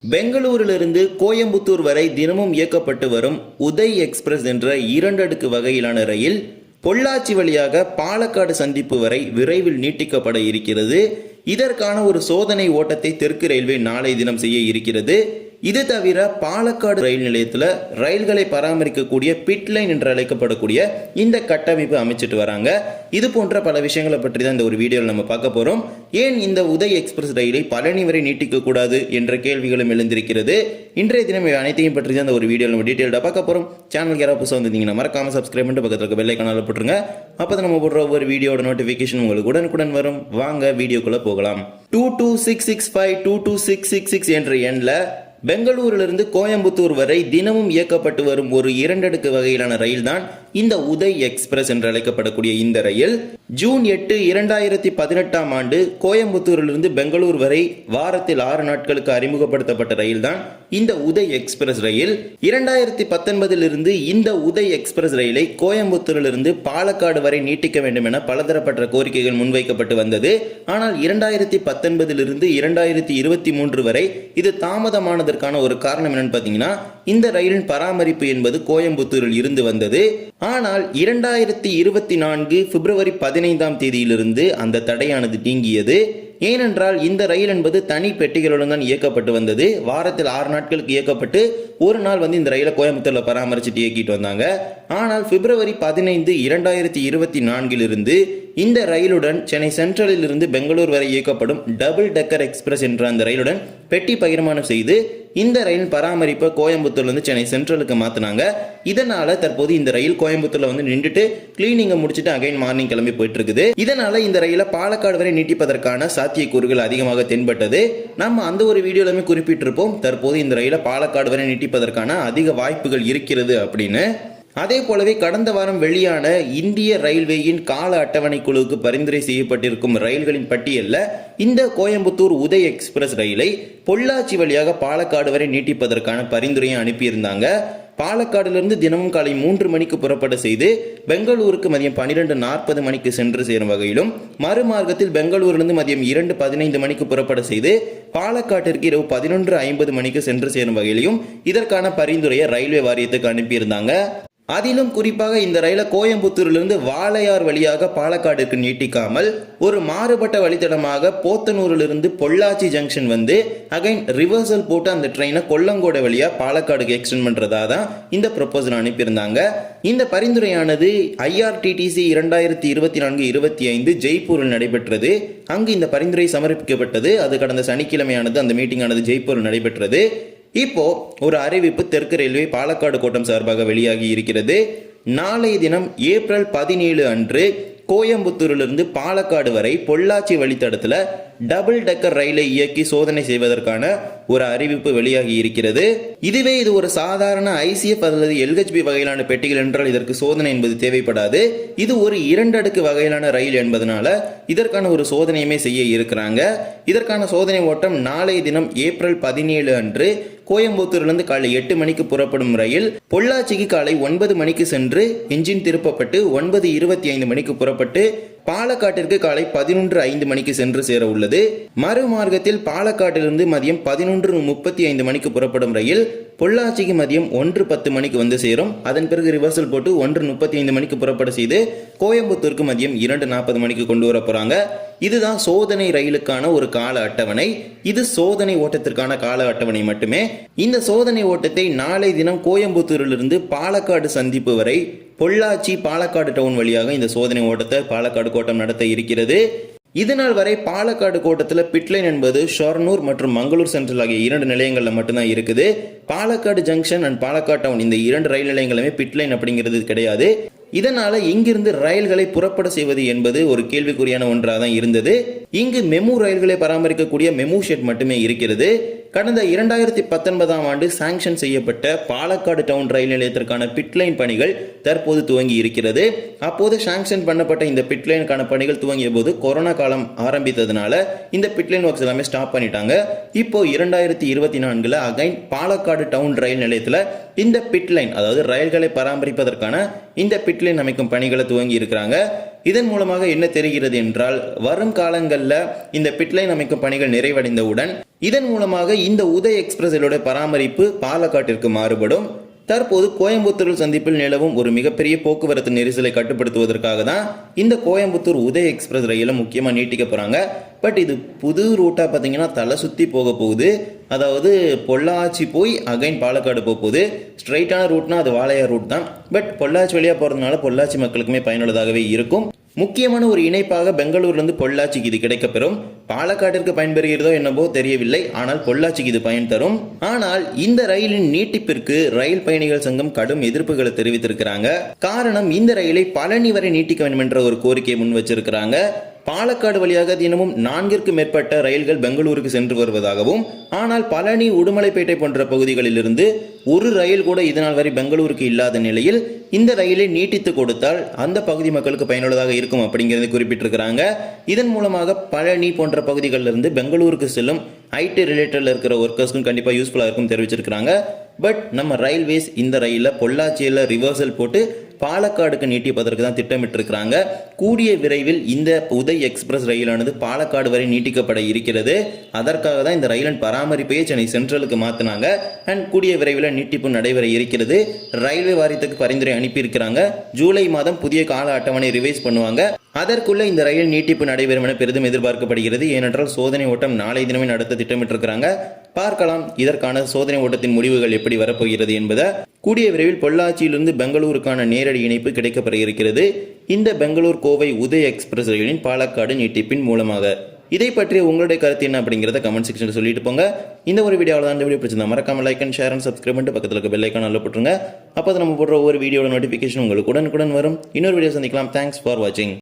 பெங்களூரிலிருந்து கோயம்புத்தூர் வரை தினமும் இயக்கப்பட்டு வரும் உதய் எக்ஸ்பிரஸ் என்ற 2 அடுக்கு வகையிலான ரயில் பொள்ளாச்சி வழியாக பாலக்காடு சந்திப்பு வரை விரைவில் நீட்டிக்கப்பட இருக்கிறது. இதற்கான ஒரு சோதனை ஓட்டத்தை தெற்கு ரயில்வே நாளை தினம் செய்ய இருக்கிறது. இது தவிர பாலக்காடு ரயில் நிலையத்தில் ரயில்களை பராமரிக்கக்கூடிய பிட் லைன் என்று அழைக்கப்படக்கூடிய இந்த கட்டமைப்பு அமைச்சிட்டு வராங்க. இது போன்ற பல விஷயங்களை பற்றி தான் இந்த ஒரு வீடியோவில் நம்ம பார்க்க போறோம். ஏன் இந்த உதய் எக்ஸ்பிரஸ் ரயிலை பழனி வரை நீட்டிக்க கூடாது என்ற கேள்விகளும் எழுந்திருக்கிறது. இன்றைய தினம் அனைத்தையும் பற்றி தான் இந்த ஒரு வீடியோவில் நம்ம டீட்டெயிலாக பார்க்க போறோம். சேனலுக்கு யாராவது புதுசாக வந்திருந்தீங்கன்னா மறக்காம சப்ஸ்கிரைப் பண்ணிட்டு பக்கத்தில் இருக்க பெல் ஐகானை போட்டுருங்க. அப்போ நம்ம போடுற ஒவ்வொரு வீடியோட நோட்டிஃபிகேஷன் உங்களுக்கு உடனுக்குடன் வரும். வாங்க வீடியோக்குள்ள போகலாம். 22665 22666 என்ற எண்ணில் பெங்களூரிலிருந்து கோயம்புத்தூர் வரை தினமும் இயக்கப்பட்டு வரும் ஒரு 2 அடுக்கு வகையிலான ரயில் தான் இந்த உதய் எக்ஸ்பிரஸ் என்று அழைக்கப்படக்கூடிய இந்த ரயில் ஜூன் 8, 2018 ஆண்டு கோயம்புத்தூரிலிருந்து பெங்களூர் வரை வாரத்தில் 6 நாட்களுக்கு அறிமுகப்படுத்தப்பட்ட ரயில் தான் இந்த உதய் எக்ஸ்பிரஸ் ரயில். 2019 இந்த உதய் எக்ஸ்பிரஸ் ரயிலை கோயம்புத்தூரிலிருந்து பாலக்காடு வரை நீட்டிக்க வேண்டும் என பலதரப்பட்ட கோரிக்கைகள் முன்வைக்கப்பட்டு வந்தது. ஆனால் 2019 2023 வரை இது தாமதமானதற்கான ஒரு காரணம் என்னன்னு பார்த்தீங்கன்னா, இந்த ரயிலின் பராமரிப்பு என்பது கோயம்புத்தூரில் இருந்து வந்தது. ஆனால் 2024 பிப்ரவரி 15ஆம் தேதியிலிருந்து அந்த தடையானது நீங்கியது. ஏனென்றால் இந்த ரயில் என்பது தனி பெட்டிகளுடன் தான் இயக்கப்பட்டு வந்தது. வாரத்தில் 6 நாட்களுக்கு இயக்கப்பட்டு ஒரு நாள் இந்த ரயிலை கோயம்புத்தூர்ல பராமரிச்சுட்டு இயக்கிட்டு வந்தாங்க. ஆனால் பிப்ரவரி 15, 2024 இந்த ரயிலுடன் சென்னை சென்ட்ரலில் இருந்து பெங்களூர் வரை இயக்கப்படும் டபுள் டெக்கர் எக்ஸ்பிரஸ் என்ற அந்த ரயிலுடன் பெட்டி பகிர்மானம் செய்து இந்த ரயில் பராமரிப்பை கோயம்புத்தூர்ல சென்னை சென்ட்ரலுக்கு மாத்தினாங்க. இதனால தற்போது இந்த ரயில் கோயம்புத்தூர்ல நின்றுட்டு கிளீனிங்கை முடிச்சுட்டு அகைன் மார்னிங் கிளம்பி போயிட்டு இருக்குது. இதனால இந்த ரயிலை பாலக்காடு வரை நீட்டிப்பதற்கான சாத்தியக்கூறுகள் அதிகமாக தென்பட்டது. நம்ம அந்த ஒரு வீடியோலுமே குறிப்பிட்டிருப்போம், தற்போது இந்த ரயிலை பாலக்காடு வரை நீட்டிப்பதற்கான அதிக வாய்ப்புகள் இருக்கிறது அப்படின்னு. அதே போலவே கடந்த வாரம் வெளியான இந்திய ரயில்வேயின் கால அட்டவணை குழுவுக்கு பரிந்துரை செய்யப்பட்டிருக்கும் ரயில்களின் பட்டியலில் இந்த கோயம்புத்தூர் உதய் எக்ஸ்பிரஸ் ரயிலை பொள்ளாச்சி வழியாக பாலக்காடு வரை நீட்டிப்பதற்கான பரிந்துரையை அனுப்பியிருந்தாங்க. பாலக்காடிலிருந்து தினமும் காலை 3 மணிக்கு புறப்பட செய்து பெங்களூருக்கு மதியம் 12:40 மணிக்கு சென்று சேரும் வகையிலும், மறுமார்க்கத்தில் பெங்களூரிலிருந்து மதியம் 2:15 மணிக்கு புறப்பட செய்து பாலக்காட்டிற்கு இரவு 11:50 மணிக்கு சென்று சேரும் வகையிலும் இதற்கான பரிந்துரையை ரயில்வே வாரியத்துக்கு அனுப்பியிருந்தாங்க. அதிலும் குறிப்பாக இந்த ரயிலை கோயம்புத்தூரிலிருந்து வாளையார் வழியாக பாலக்காடுக்கு நீட்டிக்காமல் ஒரு மாறுபட்ட வழித்தடமாக போத்தனூரிலிருந்து பொள்ளாச்சி ஜங்ஷன் அகைன் ரிவர்சல் போட்டு அந்த ட்ரெயினை கொல்லங்கோடை வழியா பாலக்காடுக்கு எக்ஸ்டெண்ட் பண்றதா தான் இந்த ப்ரொபோசல் அனுப்பியிருந்தாங்க. இந்த பரிந்துரையானது IRTTC 2024-25 ஜெய்ப்பூரில் நடைபெற்றது. அங்கு இந்த பரிந்துரை சமர்ப்பிக்கப்பட்டது. அது கடந்த சனிக்கிழமையானது அந்த மீட்டிங் ஆனது ஜெய்ப்பூரில் நடைபெற்றது. இப்போ ஒரு அறிவிப்பு தெற்கு ரயில்வே பாலக்காடு கோட்டம் சார்பாக வெளியாகி இருக்கிறது. நாளைய தினம் ஏப்ரல் 17 அன்று கோயம்புத்தூரிலிருந்து பாலக்காடு வரை பொள்ளாச்சி வழித்தடத்துல டபுள் டெக்கர் ரயிலை இயக்கி சோதனை செய்வதற்கான ஒரு அறிவிப்பு வெளியாகி இருக்கிறது. இதுவே இது ஒரு சாதாரண ICF அல்லது LHB வகையிலான பெட்டிகள் என்றால் இதற்கு சோதனை என்பது தேவைப்படாது. இது ஒரு 2 அடுக்கு வகையிலான ரயில் என்பதனால இதற்கான ஒரு சோதனையுமே செய்ய இருக்கிறாங்க. இதற்கான சோதனை ஓட்டம் நாளைய தினம் ஏப்ரல் 17 அன்று கோயம்புத்தூரிலிருந்து காலை 8 மணிக்கு புறப்படும் ரயில் பொள்ளாச்சிக்கு காலை 9 மணிக்கு சென்று என்ஜின் திருப்பப்பட்டு 9:25 மணிக்கு புறப்பட்டு பாலக்காட்டிற்கு காலை 11:05 மணிக்கு சென்று சேர உள்ளது. மறுமார்க்கத்தில் பாலக்காட்டிலிருந்து மதியம் 11:35 மணிக்கு புறப்படும் ரயில் பொள்ளாச்சிக்கு மதியம் 1:10 மணிக்கு சேரும். அதன் பிறகு ரிவர்சல் போட்டு 1:35 மணிக்கு புறப்பட செய்து கோயம்புத்தூருக்கு மதியம் 2:40 மணிக்கு கொண்டு வர போறாங்க. இதுதான் சோதனை ரயிலுக்கான ஒரு கால அட்டவணை. இது சோதனை ஓட்டத்திற்கான கால அட்டவணை மட்டுமே. இந்த சோதனை ஓட்டத்தை நாளை தினம் கோயம்புத்தூரிலிருந்து பாலக்காடு சந்திப்பு வரை பொள்ளாச்சி பாலக்காடு டவுன் வழியாக இந்த சோதனை ஓட்டத்தை பாலக்காடு கோட்டம் நடத்த இருக்கிறது. இதனால் வரை பாலக்காடு கோட்டத்தில் பிட்லைன் என்பது ஷொர்ணூர் மற்றும் மங்களூர் சென்ட்ரல் ஆகிய 2 நிலையங்கள்ல மட்டும்தான் இருக்குது. Palakkad junction and Palakkad town இந்த 2 ரயில் நிலையங்களுமே பிட்லைன் அப்படிங்கிறது கிடையாது. இதனால இங்கிருந்து ரயில்களை புறப்பட செய்வது என்பது ஒரு கேள்விக்குறியான ஒன்றாக தான் இருந்தது. இங்கு மெமு ரயில்களை பராமரிக்கக்கூடிய மெமு ஷெட் மட்டுமே இருக்கிறது. கடந்த 2019ஆம் ஆண்டு சாங்ஷன் செய்யப்பட்ட பாலக்காடு டவுன் ரயில் நிலையத்திற்கான பிட்லைன் பணிகள் தற்போது துவங்கி இருக்கிறது. அப்போது சாங்ஷன் பண்ணப்பட்ட இந்த பிட்லைனுக்கான பணிகள் துவங்கிய போது கொரோனா காலம் ஆரம்பித்ததுனால இந்த பிட்லைன் ஒர்க்ஸ் எல்லாமே ஸ்டாப் பண்ணிட்டாங்க. இப்போ 2024 அகைன் பாலக்காடு டவுன் ரயில் நிலையத்தில் இந்த பிட்லைன், அதாவது ரயில்களை பராமரிப்பதற்கான இந்த பிட்லைன் அமைக்கும் பணிகளை துவங்கி இருக்கிறாங்க. இதன் மூலமாக என்ன தெரிகிறது என்றால், வரும் காலங்களில் இந்த பிட்லைன் அமைக்கும் பணிகள் நிறைவடைந்தவுடன் இதன் மூலமாக இந்த உதய் எக்ஸ்பிரஸ் ரயிலோட பராமரிப்பு பாலக்காட்டிற்கு மாறுபடும். தற்போது கோயம்புத்தூர் சந்திப்பில் நிலவும் ஒரு மிகப்பெரிய போக்குவரத்து நெரிசலை கட்டுப்படுத்துவதற்காக தான் இந்த கோயம்புத்தூர் உதய் எக்ஸ்பிரஸ் ரயிலை முக்கியமாக நீட்டிக்க போகிறாங்க. பட் இது புது ரூட்டாக பார்த்தீங்கன்னா தலை சுற்றி போக போகுது. அதாவது பொள்ளாச்சி போய் அகைன் பாலக்காடு போக போகுது. ஸ்ட்ரைட்டான ரூட்னா அது வாளையார் ரூட் தான். பட் பொள்ளாச்சி வழியாக போகிறதுனால பொள்ளாச்சி மக்களுக்குமே பயனுள்ளதாகவே இருக்கும். முக்கியமான ஒரு இணைப்பாக பெங்களூர்லேருந்து பொள்ளாச்சிக்கு இது கிடைக்கப்பெறும். பாலக்காட்டிற்கு பயன்பெறுகிறதோ என்னவோ தெரியவில்லை, ஆனால் பொள்ளாச்சிக்கு இது பயன் தரும். ஆனால் இந்த ரயிலின் நீட்டிப்பிற்கு ரயில் பயணிகள் சங்கம் கடும் எதிர்ப்புகளை தெரிவித்திருக்கிறாங்க. காரணம், இந்த ரயிலை பழனி வரை நீட்டிக்க வேண்டும் என்ற ஒரு கோரிக்கையை முன் வச்சிருக்கிறாங்க. பாலக்காடு வழியாக தினமும் 4க்கும் மேற்பட்ட ரயில்கள் பெங்களூருக்கு சென்று வருவதாகவும், ஆனால் பழனி, உடுமலைப்பேட்டை போன்ற பகுதிகளிலிருந்து ஒரு ரயில் கூட இதனால் வரை பெங்களூருக்கு இல்லாத நிலையில் இந்த ரயிலை நீட்டித்து கொடுத்தால் அந்த பகுதி மக்களுக்கு பயனுள்ளதாக இருக்கும் அப்படிங்கிறத குறிப்பிட்டிருக்கிறாங்க. இதன் மூலமாக பழனி போன்ற பகுதிகளிலிருந்து பெங்களூருக்கு செல்லும் ஐடி ரிலேட்டடில் இருக்கிற ஒர்க்கர்ஸ்க்கும் கண்டிப்பாக யூஸ்ஃபுல்லாக இருக்கும் தெரிவிச்சிருக்கிறாங்க. பட் நம்ம ரயில்வேஸ் இந்த ரயிலில் பொள்ளாச்சியில் ரிவர்சல் போட்டு பாலக்காடுக்கு நீட்டிப்பதற்கு தான் திட்டமிட்டிருக்கிறாங்க. கூடிய விரைவில் இந்த உதய் எக்ஸ்பிரஸ் ரயிலானது பாலக்காடு வரை நீட்டிக்கப்பட இருக்கிறது. அதற்காக தான் இந்த ரயிலின் பராமரிப்பையே சென்னை சென்ட்ரலுக்கு மாற்றினாங்க. அண்ட் கூடிய விரைவில் நீட்டிப்பு நடைபெற இருக்கிறது. ரயில்வே வாரியத்துக்கு பரிந்துரை அனுப்பியிருக்கிறாங்க. ஜூலை மாதம் புதிய கால அட்டவணை ரிவைஸ் பண்ணுவாங்க. அதற்குள்ள இந்த ரயில் நீட்டிப்பு நடைபெறும் என பெரிதும் எதிர்பார்க்கப்படுகிறது. ஏனென்றால் சோதனை ஓட்டம் நாளை தினமே நடத்த திட்டமிட்டிருக்கிறாங்க. பார்க்கலாம் இதற்கான சோதனை ஓட்டத்தின் முடிவுகள் எப்படி வரப்போகிறது என்பதை. கூடிய விரைவில் பொள்ளாச்சியிலிருந்து பெங்களூருக்கான நேரடி இணைப்பு கிடைக்கப்பெற இருக்கிறது. இந்த பெங்களூர் கோவை உதய் எக்ஸ்பிரஸ் ரயிலின் பாலக்காடு நீட்டிப்பின் மூலமாக. இதை பற்றி உங்களுடைய கருத்து என்ன அப்படிங்கிறத கமெண்ட் செக்ஷனில் சொல்லிட்டு போங்க. இந்த ஒரு வீடியோவில் தான் இந்த வீடியோ பிடிச்சிருந்தா மறக்காம like and share and subscribe பண்ணிட்டு பக்கத்தில் இருக்க பெல் ஐக்கான் அள்ள போட்டுருங்க. அப்போ நம்ம போடுற ஒவ்வொரு வீடியோட நோட்டிஃபிகேஷன் உங்களுக்கு உடனுக்குடன் வரும். இன்னொரு வீடியோ சந்திக்கலாம். தேங்க்ஸ் ஃபார் வாட்சிங்.